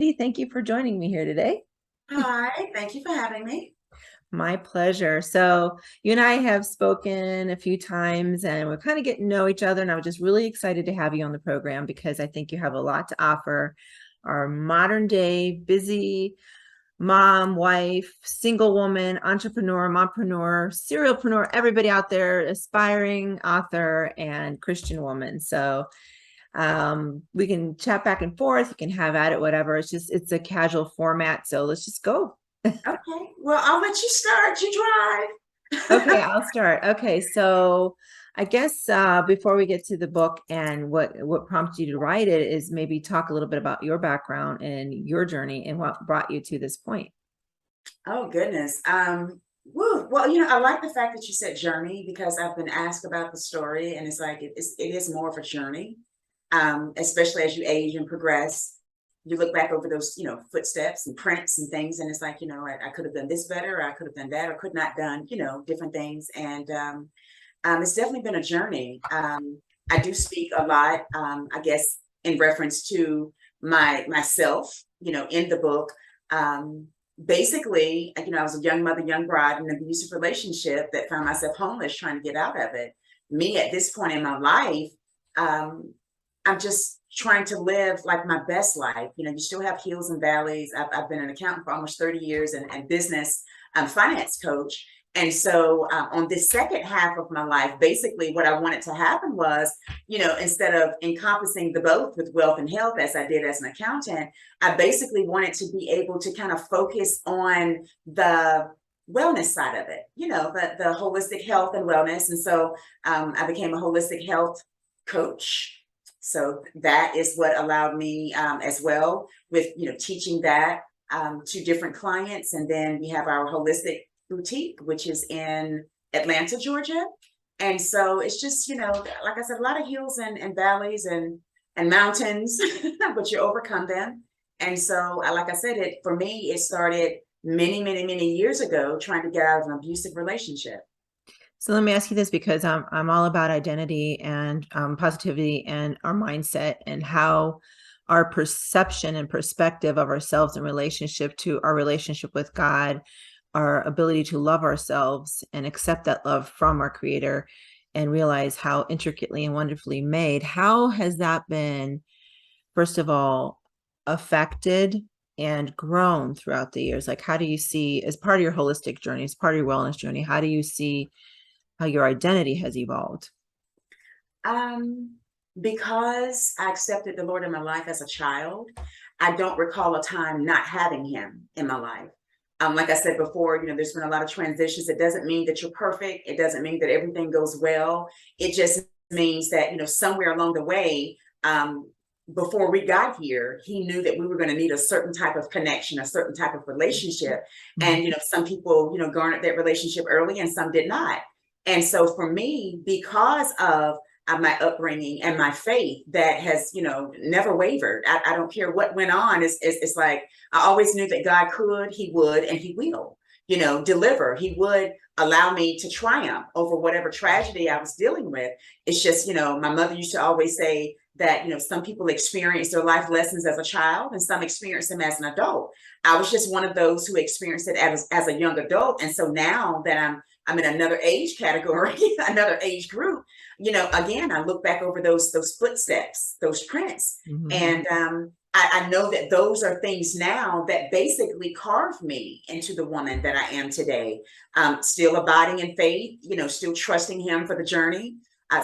Thank you for joining me here today. Hi, thank you for having me. My pleasure. So, you and I have spoken a few times and we're kind of getting to know each other. And I was just really excited to have you on the program because I think you have a lot to offer our modern day busy mom, wife, single woman, entrepreneur, mompreneur, serialpreneur, everybody out there, aspiring author and Christian woman. So, we can chat back and forth. You can have at it, whatever. It's a casual format. So let's just go. Okay, well, I'll let you start. You Okay, drive. I'll start. Okay, so I guess before we get to the book and what prompted you to write it is maybe talk a little bit about your background and your journey and what brought you to this point. Oh, goodness. Well, I like the fact that you said journey because I've been asked about the story, and it's like it is more of a journey. Especially as you age and progress, you look back over those, footsteps and prints and things, and it's like, I could have done this better, or I could have done that, or could not done, different things. And it's definitely been a journey. I do speak a lot, I guess, in reference to myself, in the book. Um, Basically, I was a young mother, young bride in an abusive relationship that found myself homeless, trying to get out of it. Me at this point in my life, um, I'm just trying to live like my best life. You still have hills and valleys. I've been an accountant for almost 30 years and business finance coach. And so on this second half of my life, basically what I wanted to happen was, instead of encompassing the both with wealth and health as I did as an accountant, I basically wanted to be able to kind of focus on the wellness side of it, the holistic health and wellness. And so I became a holistic health coach. So that is what allowed me as well with, teaching that to different clients. And then we have our holistic boutique, which is in Atlanta, Georgia. And so it's just, like I said, a lot of hills and valleys and mountains, but you overcome them. And so, like I said, for me, it started many, many, many years ago, trying to get out of an abusive relationship. So let me ask you this because I'm all about identity and positivity and our mindset and how our perception and perspective of ourselves in relationship to our relationship with God, our ability to love ourselves and accept that love from our creator and realize how intricately and wonderfully made. How has that been, first of all, affected and grown throughout the years? Like, how do you see, as part of your holistic journey, as part of your wellness journey, how do you see how your identity has evolved? Um, because I accepted the Lord in my life as a child, I don't recall a time not having Him in my life. Like I said before, there's been a lot of transitions. It doesn't mean that you're perfect. It doesn't mean that everything goes well. It just means that, somewhere along the way, before we got here, He knew that we were going to need a certain type of connection, a certain type of relationship. Mhm. And, some people, garnered that relationship early and some did not. And so for me, because of my upbringing and my faith that has, never wavered. I don't care what went on. It's like I always knew that God could, He would, and He will, deliver. He would allow me to triumph over whatever tragedy I was dealing with. It's just, my mother used to always say that, some people experience their life lessons as a child and some experience them as an adult. I was just one of those who experienced it as a young adult. And so now that I'm in another age category, another age group, again, I look back over those footsteps, those prints, Mhm. and I know that those are things now that basically carved me into the woman that I am today. Still abiding in faith, still trusting Him for the journey.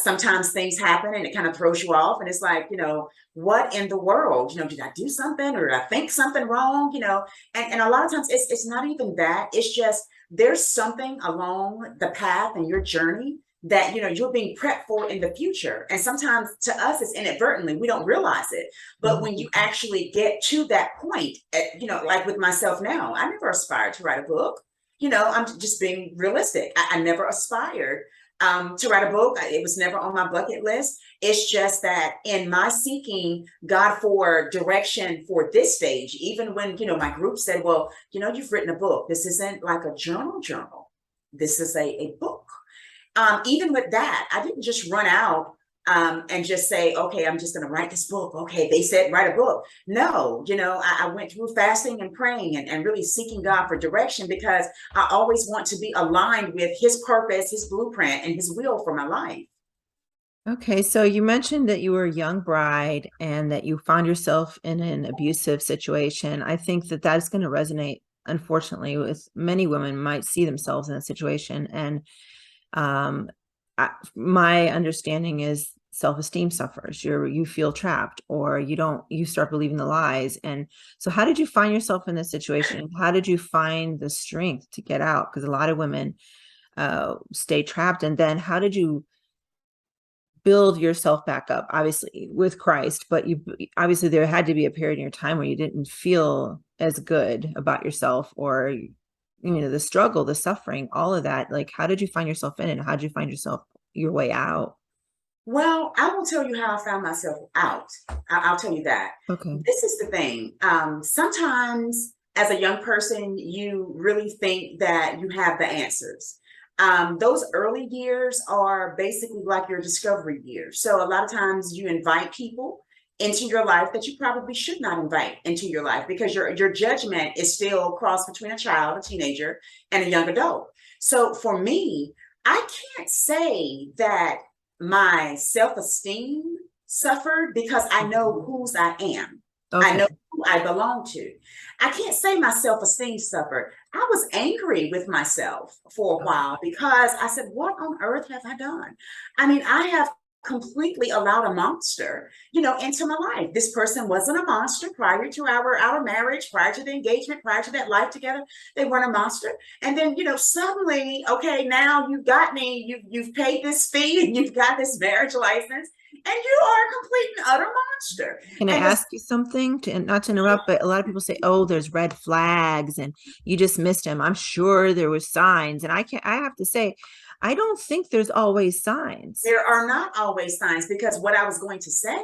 Sometimes things happen and it kind of throws you off, and it's like, what in the world? Did I do something or did I think something wrong? And a lot of times it's not even that. It's just there's something along the path and your journey that you're being prepped for in the future. And sometimes to us it's inadvertently, we don't realize it. But when Mhm. you actually get to that point, like with myself now, I never aspired to write a book. I'm just being realistic. I never aspired to write a book. It was never on my bucket list. It's just that in my seeking God for direction for this stage, even when, my group said, well, you've written a book. This isn't like a journal. This is a book. Even with that, I didn't just run out and just say, okay, I'm just going to write this book. Okay, they said write a book. No, I went through fasting and praying and really seeking God for direction, because I always want to be aligned with his purpose, his blueprint, and his will for my life. Okay, so you mentioned that you were a young bride and that you found yourself in an abusive situation. I think that that's going to resonate, unfortunately, with many women might see themselves in that situation. And um, my understanding is self-esteem suffers. You feel trapped, or you start believing the lies. And so, how did you find yourself in this situation? How did you find the strength to get out? Because a lot of women stay trapped. And then, how did you build yourself back up, obviously with Christ, but you obviously there had to be a period in your time where you didn't feel as good about yourself, or the struggle, the suffering, all of that. Like, how did you find yourself in it? How did you find yourself your way out? Well, I will tell you how I found myself out. I'll tell you that. Okay. This is the thing. Sometimes as a young person, you really think that you have the answers. Those early years are basically like your discovery years. So a lot of times you invite people into your life that you probably should not invite into your life, because your judgment is still crossed between a child, a teenager, and a young adult. So for me, I can't say that my self-esteem suffered, because I know whose I am. I Okay. know who I belong to. I can't say my self-esteem suffered. I was angry with myself for a while, because I said, what on earth have I done? I mean, I have completely allowed a monster, into my life. This person wasn't a monster prior to our marriage, prior to the engagement, prior to that life together. They weren't a monster. And then, suddenly, okay, now you've got me, you've paid this fee and you've got this marriage license, and you are a complete and utter monster. Can I And this ask you something, to not to interrupt, but a lot of people say, oh, there's red flags and you just missed him. I'm sure there was signs. And I have to say, I don't think there's always signs. There are not always signs, because what I was going to say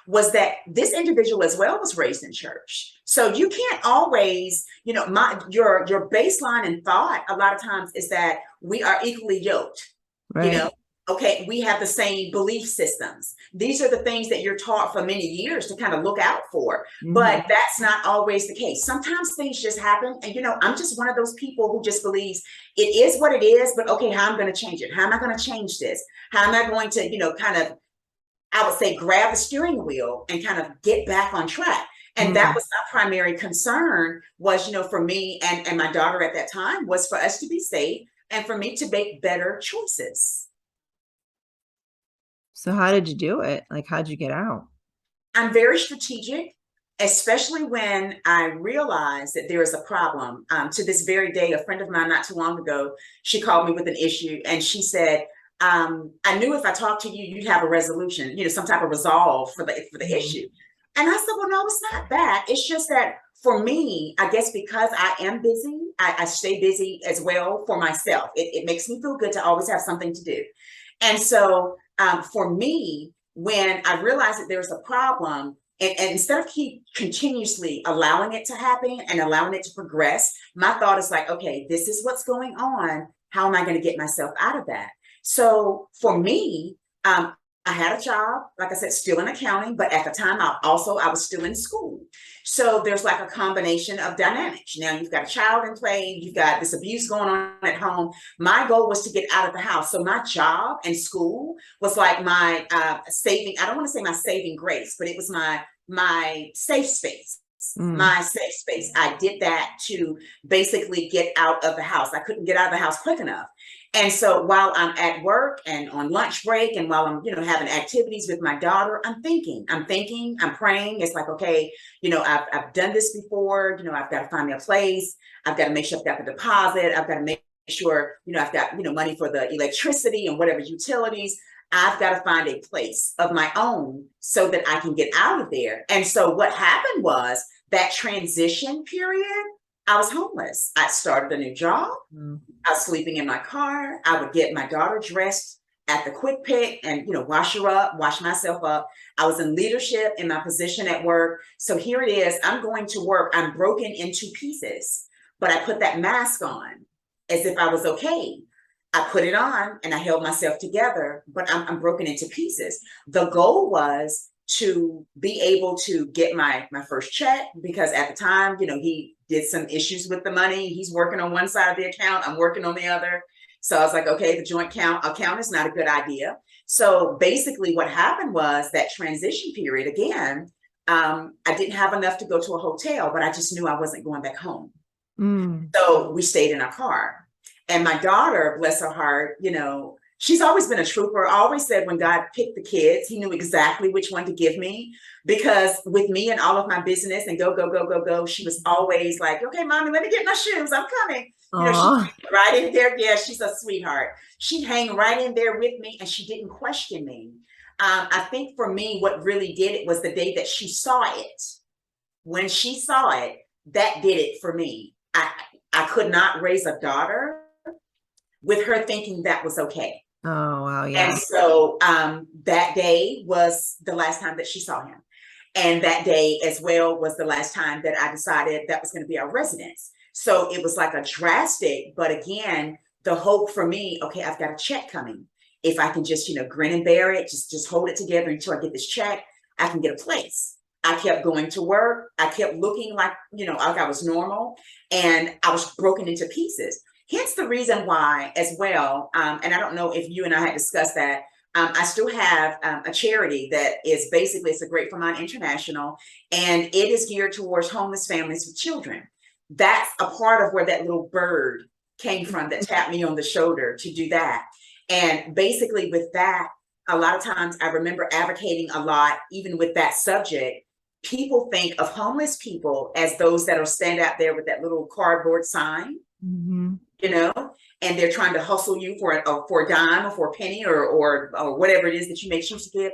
was that this individual as well was raised in church. So you can't always, your baseline and thought a lot of times is that we are equally yoked, you Right. know. Okay, we have the same belief systems. These are the things that you're taught for many years to kind of look out for. But Mhm. that's not always the case. Sometimes things just happen. And, I'm just one of those people who just believes it is what it is, but okay, how am I going to change it? How am I going to change this? How am I going to, kind of, I would say, grab the steering wheel and kind of get back on track? And that Mm. was my primary concern was, for me and my daughter at that time, was for us to be safe and for me to make better choices. So how did you do it? Like, how'd you get out? I'm very strategic, especially when I realize that there is a problem. To this very day, a friend of mine not too long ago, she called me with an issue, and she said, I knew if I talked to you, you'd have a resolution, some type of resolve for the Mhm. issue. And I said, well, no, it's not that. It's just that for me, I guess because I am busy, I stay busy as well for myself. It makes me feel good to always have something to do. And so for me, when I realized that there's a problem, and instead of keep continuously allowing it to happen and allowing it to progress, my thought is like, okay, this is what's going on. How am I going to get myself out of that? So for me, I had a job, like I said, still in accounting, but at the time I was still in school. So there's like a combination of dynamics. Now you've got a child in play, you've got this abuse going on at home. My goal was to get out of the house. So my job and school was like my saving, I don't want to say my saving grace, but it was my safe space. Mm. My safe space. I did that to basically get out of the house. I couldn't get out of the house quick enough. And so while I'm at work and on lunch break, and while I'm, having activities with my daughter, I'm praying. It's like, okay, I've done this before, I've got to find me a place. I've got to make sure I've got the deposit. I've got to make sure, I've got, money for the electricity and whatever utilities. I've got to find a place of my own so that I can get out of there. And so what happened was that transition period, I was homeless. I started a new job. Mm. I was sleeping in my car. I would get my daughter dressed at the quick pick and, wash her up, wash myself up. I was in leadership in my position at work. So here it is. I'm going to work. I'm broken into pieces, but I put that mask on as if I was okay. I put it on and I held myself together, but I'm broken into pieces. The goal was to be able to get my first check, because at the time, he did some issues with the money. He's working on one side of the account, I'm working on the other. So I was like, okay, the joint account is not a good idea. So basically what happened was that transition period again, I didn't have enough to go to a hotel, but I just knew I wasn't going back home. Mm. So we stayed in our car. And my daughter, bless her heart, she's always been a trooper. I always said when God picked the kids, he knew exactly which one to give me, because with me and all of my business and go, go, go, go, go, she was always like, okay, mommy, let me get my shoes. I'm coming. She Aw. right in there. Yeah, she's a sweetheart. She'd hang right in there with me and she didn't question me. I think for me, what really did it was the day that she saw it. When she saw it, that did it for me. I could not raise a daughter with her thinking that was okay. Oh, wow. And Yeah. so that day was the last time that she saw him. And that day as well was the last time that I decided that was going to be our residence. So it was like a drastic, but again, the hope for me, okay, I've got a check coming. If I can just, grin and bear it, just hold it together until I get this check, I can get a place. I kept going to work. I kept looking like I was normal, and I was broken into pieces. Hence the reason why as well, and I don't know if you and I had discussed that, I still have a charity that is basically, it's a Great for Mine International, and it is geared towards homeless families with children. That's a part of where that little bird came from that tapped me on the shoulder to do that. And basically with that, a lot of times I remember advocating a lot, even with that subject. People think of homeless people as those that are stand out there with that little cardboard sign, Mm-hmm. And they're trying to hustle you for a dime or for a penny or whatever it is that you may choose to give.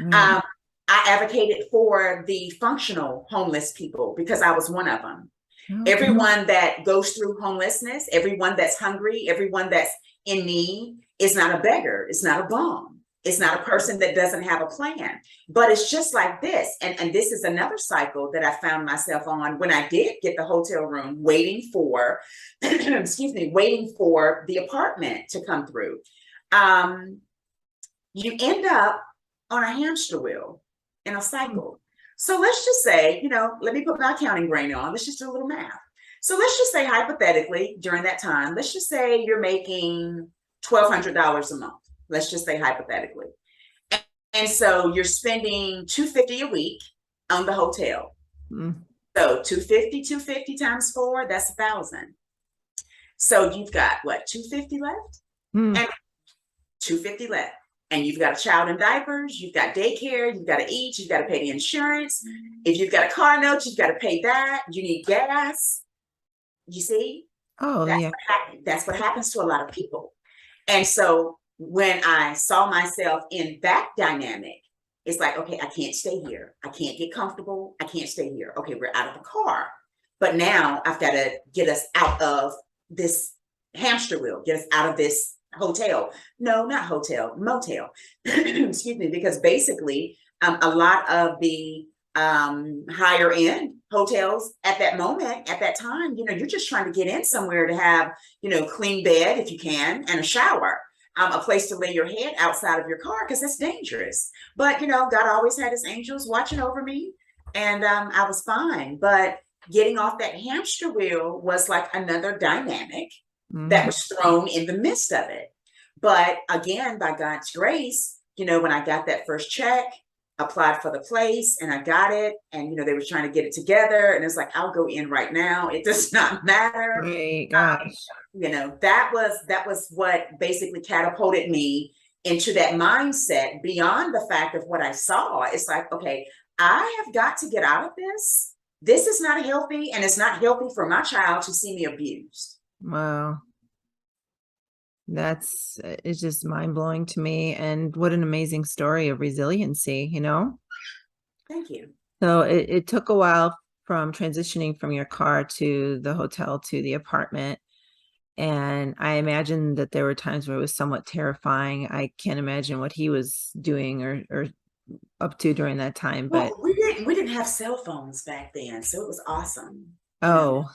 Right. I advocated for the functional homeless people because I was one of them. Okay. Everyone that goes through homelessness, everyone that's hungry, everyone that's in need is not a beggar. It's not a bum. It's not a person that doesn't have a plan. But it's just like this. And this is another cycle that I found myself on when I did get the hotel room, waiting for, excuse me, waiting for the apartment to come through. You end up on a hamster wheel in a cycle. So let's just say, let me put my accounting brain on. Let's just do a little math. So let's just say hypothetically during that time, let's just say you're making $1,200 a month. Let's just say hypothetically. And so you're spending $250 a week on the hotel. Mm. So 250 times 4, that's 1,000. So you've got what, 250 left? Mm. And 250 left. And you've got a child in diapers, you've got daycare, you've got to eat, you've got to pay the insurance. If you've got a car note, you've got to pay that. You need gas. You see? Oh, yeah. That's what happens to a lot of people. And so when I saw myself in that dynamic, it's like, okay, I can't stay here. I can't get comfortable. I can't stay here. Okay, we're out of the car. But now I've got to get us out of this hamster wheel, get us out of this hotel. No, not hotel, motel. Excuse me, because basically a lot of the higher end hotels at that moment, at that time, you're just trying to get in somewhere to have, clean bed if you can, and a shower. A place to lay your head outside of your car, because that's dangerous. But God always had his angels watching over me, and I was fine. But getting off that hamster wheel was like another dynamic that was thrown in the midst of it. But again, by God's grace, when I got that first check, applied for the place and I got it, and they were trying to get it together, and it's like, I'll go in right now. It does not matter. Right. Gosh. That was what basically catapulted me into that mindset beyond the fact of what I saw. It's like, okay, I have got to get out of this. This is not healthy, and it's not healthy for my child to see me abused. Wow. It's just mind blowing to me. And what an amazing story of resiliency, Thank you. So it took a while from transitioning from your car to the hotel to the apartment. And I imagine that there were times where it was somewhat terrifying. I can't imagine what he was doing or up to during that time, but Well, we didn't have cell phones back then, so it was awesome. oh,